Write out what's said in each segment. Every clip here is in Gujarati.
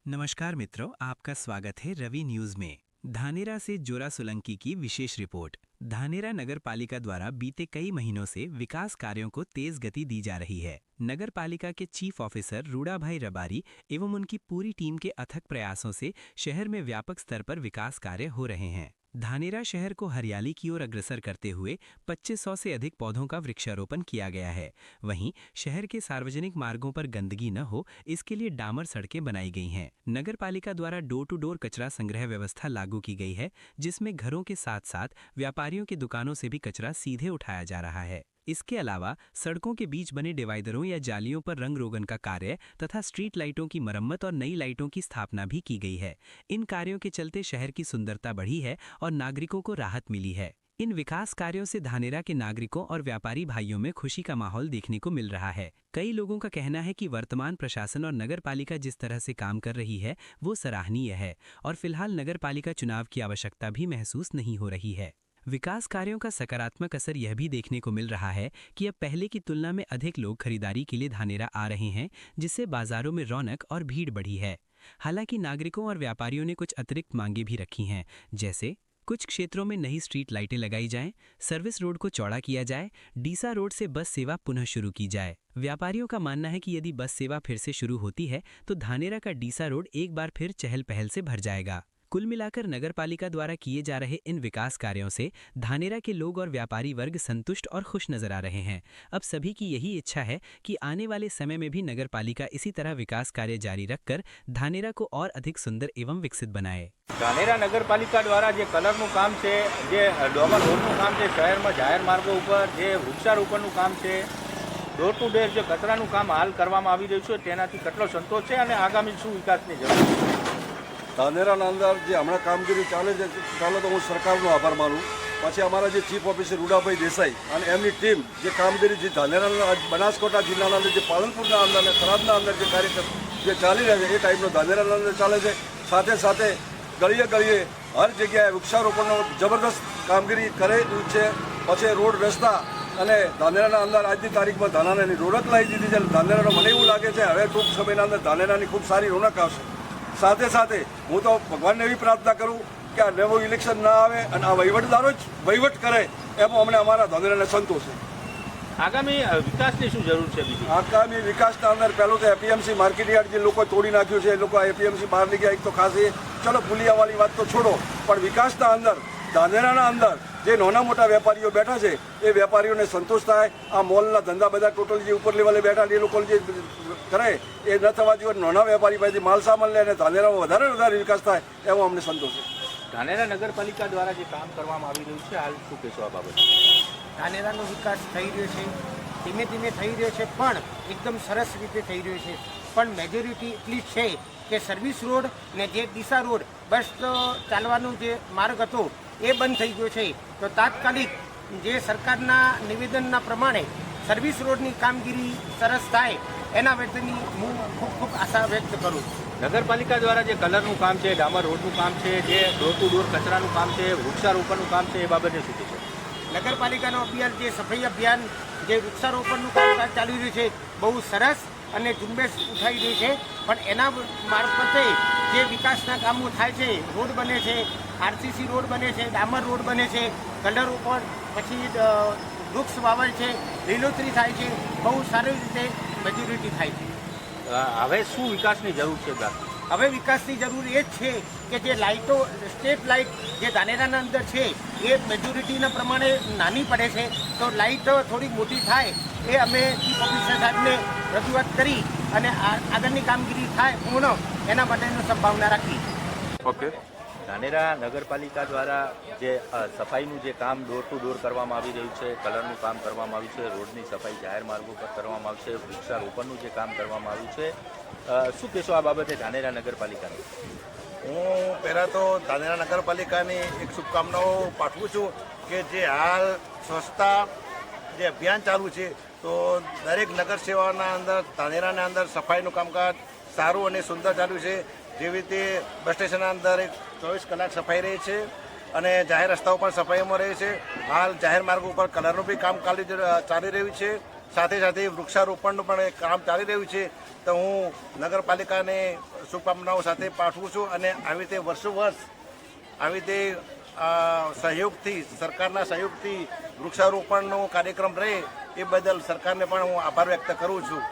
नमस्कार मित्रों, आपका स्वागत है रवि न्यूज में। धानेरा से जोरा सोलंकी की विशेष रिपोर्ट। धानेरा नगर पालिका द्वारा बीते कई महीनों से विकास कार्यों को तेज गति दी जा रही है। नगर पालिका के चीफ ऑफिसर रूडाभाई रबारी एवं उनकी पूरी टीम के अथक प्रयासों से शहर में व्यापक स्तर पर विकास कार्य हो रहे हैं। धानेरा शहर को हरियाली की ओर अग्रसर करते हुए 2500 से अधिक पौधों का वृक्षारोपण किया गया है। वहीं शहर के सार्वजनिक मार्गों पर गंदगी न हो, इसके लिए डामर सड़कें बनाई गई हैं। नगर पालिका द्वारा डोर टू डोर कचरा संग्रह व्यवस्था लागू की गई है, जिसमें घरों के साथ साथ व्यापारियों की दुकानों से भी कचरा सीधे उठाया जा रहा है। इसके अलावा सड़कों के बीच बने डिवाइडरों या जालियों पर रंग रोगन का कार्य तथा स्ट्रीट लाइटों की मरम्मत और नई लाइटों की स्थापना भी की गई है। इन कार्यों के चलते शहर की सुंदरता बढ़ी है और नागरिकों को राहत मिली है। इन विकास कार्यों से धानेरा के नागरिकों और व्यापारी भाइयों में खुशी का माहौल देखने को मिल रहा है। कई लोगों का कहना है कि वर्तमान प्रशासन और नगर पालिका जिस तरह से काम कर रही है वो सराहनीय है और फिलहाल नगर पालिका चुनाव की आवश्यकता भी महसूस नहीं हो रही है। विकास कार्यों का सकारात्मक असर यह भी देखने को मिल रहा है कि अब पहले की तुलना में अधिक लोग खरीदारी के लिए धानेरा आ रहे हैं, जिससे बाजारों में रौनक और भीड़ बढ़ी है। हालांकि नागरिकों और व्यापारियों ने कुछ अतिरिक्त मांगे भी रखी हैं, जैसे कुछ क्षेत्रों में नई स्ट्रीट लाइटें लगाई जाएं, सर्विस रोड को चौड़ा किया जाए, डीसा रोड से बस सेवा पुनः शुरू की जाए। व्यापारियों का मानना है कि यदि बस सेवा फिर से शुरू होती है तो धानेरा का डीसा रोड एक बार फिर चहल पहल से भर जाएगा। कुल मिलाकर नगर पालिका द्वारा किए जा रहे इन विकास कार्यों से धानेरा के लोग और व्यापारी वर्ग संतुष्ट और खुश नजर आ रहे हैं। अब सभी की यही इच्छा है कि आने वाले समय में भी नगर पालिका इसी तरह विकास कार्य जारी रखकर धानेरा को और अधिक सुंदर एवं विकसित बनाए। धानेरा नगरपालिका द्वारा जे कलरનું કામ છે, જે ડોમર રોડનું કામ છે, શહેરમાં જાહેર માર્ગો ઉપર જે વૃક્ષારોપણનું કામ છે, ડોર ટુ ડોર જે કચરાનું કામ હાલ કરવામાં આવી રહ્યું છે, તેનાથી કેટલો સંતોષ છે અને આગામી શું વિકાસની જરૂર છે? ધાનેરાના અંદર જે હમણાં કામગીરી ચાલે છે, ચાલો તો હું સરકારનો આભાર માનું. પછી અમારા જે ચીફ ઓફિસર રૂડાભાઈ દેસાઈ અને એમની ટીમ જે કામગીરી જે ધાનેરાના બનાસકાંઠા જિલ્લાના અંદર જે પાલનપુરના અંદર અને થરાદના અંદર જે કાર્યક્રમ જે ચાલી રહ્યા છે એ ટાઈપનો ધાનેરાના અંદર ચાલે છે. સાથે સાથે ગળીએ ગળીએ હર જગ્યાએ વૃક્ષારોપણનો જબરદસ્ત કામગીરી કરેલું છે. પછી રોડ રસ્તા અને ધાનેરાના અંદર આજની તારીખમાં ધાનેરાની રોનક લાવી દીધી છે. ધાનેરાનો મને એવું લાગે છે હવે ટૂંક સમયના અંદર ધાનેરાની ખૂબ સારી રોનક આવશે. સાથે સાથે હું તો ભગવાનને એવી પ્રાર્થના કરું કે આ નવું ઇલેક્શન ના આવે અને આ વહીવટદારો જ વહીવટ કરે એમાં અમને અમારા ધાનેરાને સંતોષ છે. આગામી વિકાસની શું જરૂર છે? બીજી આગામી વિકાસના અંદર પહેલું તો એપીએમસી માર્કેટ યાર્ડ જે લોકો તોડી નાખ્યું છે, એ લોકો એપીએમસી બહાર નીકળ્યા એક તો ખાસ એ ચલો પુલિયાવાળી વાત તો છોડો, પણ વિકાસના અંદર ધાનેરાના અંદર જે નાના મોટા વેપારીઓ બેઠા છે એ વેપારીઓને સંતોષ થાય. આ મોલના ધંધા બધા ટોટલ જે ઉપર લેવલે બેઠા એ લોકો જે કરે એ ન થવા જોઈએ. નાના વેપારી પાસેથી માલ સામાન લે અને ધાનેરામાં વધારે વિકાસ થાય એવો અમને સંતોષ છે. ધાનેરા નગરપાલિકા દ્વારા જે કામ કરવામાં આવી રહ્યું છે, હાલ શું કહેશો આ બાબતે? ધાનેરાનો વિકાસ થઈ રહ્યો છે, ધીમે ધીમે થઈ રહ્યો છે, પણ એકદમ સરસ રીતે થઈ રહ્યો છે. પણ મેજોરિટી એટલી છે કે સર્વિસ રોડ ને જે ડીસા રોડ બસ ચાલવાનો જે માર્ગ હતો એ બંધ થઈ ગયો છે. તો તાત્કાલિક જે સરકારના નિવેદનના પ્રમાણે સર્વિસ રોડની કામગીરી સરસ થાય એના માટેની હું ખૂબ આશા વ્યક્ત કરું. નગરપાલિકા દ્વારા જે કલરનું કામ છે, ડામર રોડનું કામ છે, જે ડોર ટુ ડોર કચરાનું કામ છે, વૃક્ષારોપણનું કામ છે, એ બાબતે શું કહેશો? નગરપાલિકાનો અભિયાન જે સફાઈ અભિયાન જે વૃક્ષારોપણનું કામકાજ ચાલી રહ્યું છે બહુ સરસ અને ઝુંબેશ ઉઠાઈ રહી છે. પણ એના મારફતે જે વિકાસના કામો થાય છે, રોડ બને છે, આરસીસી રોડ બને છે, ડામર રોડ બને છે, કલર ઉપર પછી વૃક્ષ વાવણ છે, લીલોતરી થાય છે, બહુ સારી રીતે મેજોરિટી થાય છે. હવે શું વિકાસની જરૂર છે? હવે વિકાસની જરૂર એ જ છે કે જે લાઇટો સ્ટ્રીટ લાઇટ જે ધાનેરાના અંદર છે એ મેજોરિટીના પ્રમાણે નાની પડે છે, તો લાઇટ થોડી મોટી થાય એ અમે ચીફ ઓફિસર સાહેબને રજૂઆત કરી અને આગળની કામગીરી થાય પૂર્ણ એના માટેની સંભાવના રાખી. ઓકે. ધાનેરા નગરપાલિકા દ્વારા જે સફાઈનું જે કામ ડોર ટુ ડોર કરવામાં આવી રહ્યું છે, કલરનું કામ કરવામાં આવ્યું છે, રોડની સફાઈ જાહેર માર્ગો પર કરવામાં આવશે, વૃક્ષારોપણનું જે કામ કરવામાં આવ્યું છે, શું કહેશો આ બાબતે ધાનેરા નગરપાલિકાને? હું પહેલાં તો ધાનેરા નગરપાલિકાની એક શુભકામનાઓ પાઠવું છું કે જે હાલ સ્વચ્છતા જે અભિયાન ચાલુ છે તો દરેક નગર સેવાના અંદર ધાનેરાના અંદર સફાઈનું કામકાજ સારું અને સુંદર ચાલ્યું છે. જેવી રીતે બસ સ્ટેશનના અંદર 24 કલાક સફાઈ રહે છે અને જાહેર રસ્તાઓ પણ સફાઈમાં રહે છે. હાલ જાહેર માર્ગ ઉપર કલરનું બી કામ ચાલી રહ્યું છે. સાથે સાથે વૃક્ષારોપણનું પણ એક કામ ચાલી રહ્યું છે. તો હું નગરપાલિકાને શુભકામનાઓ સાથે પાઠવું છું અને આવી રીતે વર્ષો વર્ષ આવી રીતે સહયોગથી સરકારના સહયોગથી વૃક્ષારોપણનો કાર્યક્રમ રહે એ બદલ સરકારને પણ હું આભાર વ્યક્ત કરું છું.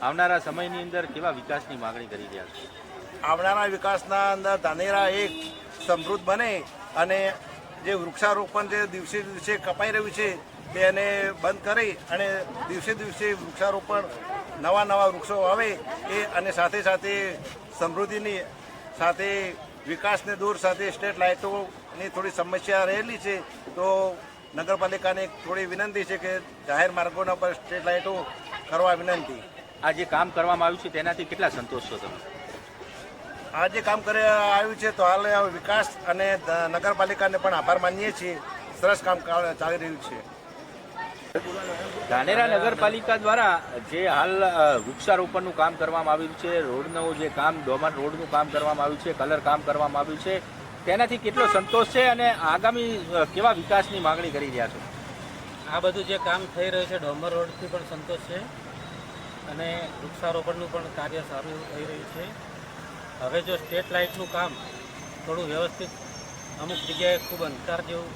આવનારા સમયની અંદર કેવા વિકાસની માગણી કરી રહ્યા છો? આવનારા વિકાસના અંદર ધાનેરા એક સમૃદ્ધ બને અને જે વૃક્ષારોપણ જે દિવસે દિવસે કપાઈ રહ્યું છે તેને બંધ કરી અને દિવસે દિવસે વૃક્ષારોપણ નવા વૃક્ષો આવે એ અને સાથે સાથે સમૃદ્ધિની સાથે વિકાસને દૂર સાથે સ્ટ્રીટ લાઇટોની થોડી સમસ્યા રહેલી છે. તો નગરપાલિકાને થોડી વિનંતી છે કે જાહેર માર્ગોના પર સ્ટ્રીટ લાઇટો કરવા વિનંતી. આ જે કામ કરવામાં આવ્યું છે તેનાથી કેટલા સંતોષ છો તમે? આ જે કામ આવ્યું છે તો હાલ વિકાસ અને નગરપાલિકાને પણ આભાર માનીએ છીએ. સરસ કામ ચાલી રહ્યું છે. ધાનેરા નગરપાલિકા દ્વારા જે હાલ વૃક્ષારોપણનું કામ કરવામાં આવ્યું છે, રોડનું જે કામ ડોમર રોડનું કામ કરવામાં આવ્યું છે, કલર કામ કરવામાં આવ્યું છે, તેનાથી કેટલો સંતોષ છે અને આગામી કેવા વિકાસની માગણી કરી રહ્યા છો? આ બધું જે કામ થઈ રહ્યું છે ડોમર રોડથી પણ સંતોષ છે અને વૃક્ષારોપણનું પણ કાર્ય સારું થઈ રહ્યું છે. હવે જો સ્ટ્રીટ લાઇટનું કામ થોડું વ્યવસ્થિત અમુક જગ્યાએ ખૂબ અંધકાર જેવું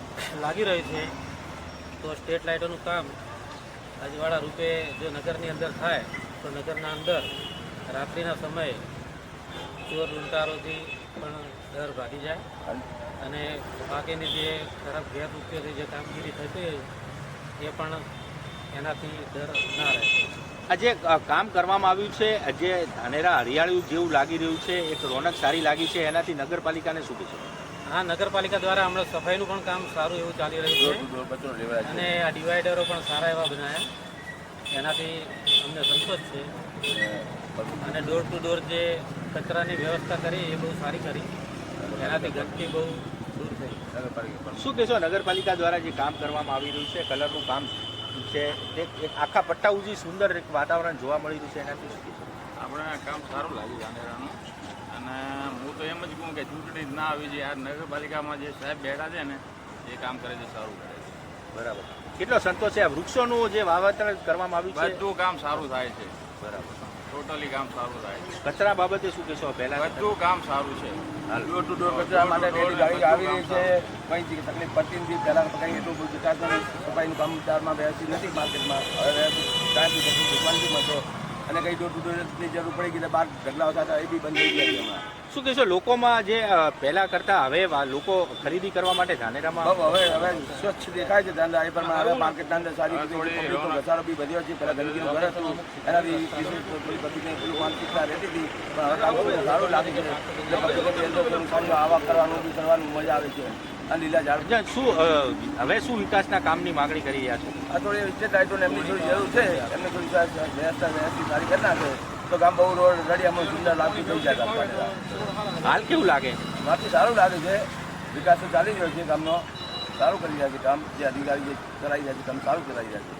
લાગી રહ્યું છે તો સ્ટ્રીટ લાઇટોનું કામ અજવાળા રૂપે જો નગરની અંદર થાય તો નગરના અંદર રાત્રિના સમયે ચોર લૂંટારોથી પણ ડર ભાગી જાય અને બાકીની જે ખરાબ ગેરવૃત્તિઓથી જે કામગીરી થતી હોય એ પણ એનાથી ડર ના રહે. આ જે કામ કરવામાં આવ્યું છે, જે ધાનેરા હરિયાળું જેવું લાગી રહ્યું છે, એક રોનક સારી લાગી છે, એનાથી નગરપાલિકાને શું કહેશો? હા, નગરપાલિકા દ્વારા હમણાં સફાઈનું પણ કામ સારું એવું ચાલી રહ્યું છે અને આ ડિવાઈડરો પણ સારા એવા બનાવ્યા, એનાથી અમને સંતોષ છે. અને ડોર ટુ ડોર જે કચરાની વ્યવસ્થા કરી એ બહુ સારી કરી, એનાથી ગંદકી બહુ દૂર થઈ. શું કહેશો નગરપાલિકા દ્વારા જે કામ કરવામાં આવી રહ્યું છે, કલરનું કામ છે, તે એક આખા પટ્ટા ઉજી સુંદર એક વાતાવરણ જોવા મળી રહ્યું છે, એનાથી શું કહેશો? આપણે કામ સારું લાગ્યું ધાનેરાનું અને હું તો એમ જ કહું કે ચૂંટણી જ ના આવી છે. આ નગરપાલિકામાં જે સાહેબ બેઠા છે ને એ કામ કરે છે, સારું કરે છે. બરાબર. કેટલો સંતોષ છે? વૃક્ષોનું જે વાવેતર કરવામાં આવ્યું છે બધું કામ સારું થાય છે. બરાબર. ટોટલી કામ સારું થાય છે. કચરા બાબતે શું કહેશો? પહેલા બધું કામ સારું છે. ડોર ટુ ડોર કચરા માટે રેડી ગાડી આવી રહી છે. કંઈ તકલીફ પડતી નથી. પહેલાં કંઈ એટલું બધું વિકાસ સફાઈનું કામ ચારમાં વ્યવસ્થિત નથી માર્કેટમાં. હવે ટાઈમથી બધું શાંતિમાં છે અને કંઈ ડોર ટુ ડોરની જરૂર પડી ગઈ બહાર ઢગલા હતા એ બી બંધ થઈ ગયા છે હમણાં. શું કહેશો? લોકોમાં જે પહેલા કરતા હવે લોકો ખરીદી કરવા માટે ધાનેરામાં હવે સ્વચ્છ દેખાય છે ધંધા એ પણ હવે માર્કેટના અંદર સારી રીતે ઘસારો બી વધ્યો છે. પહેલાં ગંદકીનું ઘર હતું એનાથી થોડી પબ્લિકને પેલું માનસિકતા રહેતી હતી પણ હવે કામ સારું લાગે છે. એટલે પબ્લિકની અંદર થોડું સારું આવા કરવાનું બી કરવાનું મજા આવે છે. અને લીલા ઝાડ શું હવે શું વિકાસના કામની માગણી કરી રહ્યા છો? આ થોડી સ્ટેટ લાઇટોને એમની થોડી જરૂર છે. એમને થોડી વ્યવસ્થા સારી કરી નાખે તો ગામ બહુ રોડ રડિયામાં સુંદર લાગતું થઈ જાય. હાલ કેવું લાગે? બાકી સારું લાગે છે. વિકાસ તો ચાલી રહ્યો છે ગામનો. સારું કરી રહ્યા છે કામ. જે અધિકારી જે કરાવી રહ્યા છે કામ સારું કરાવી રહ્યા છે.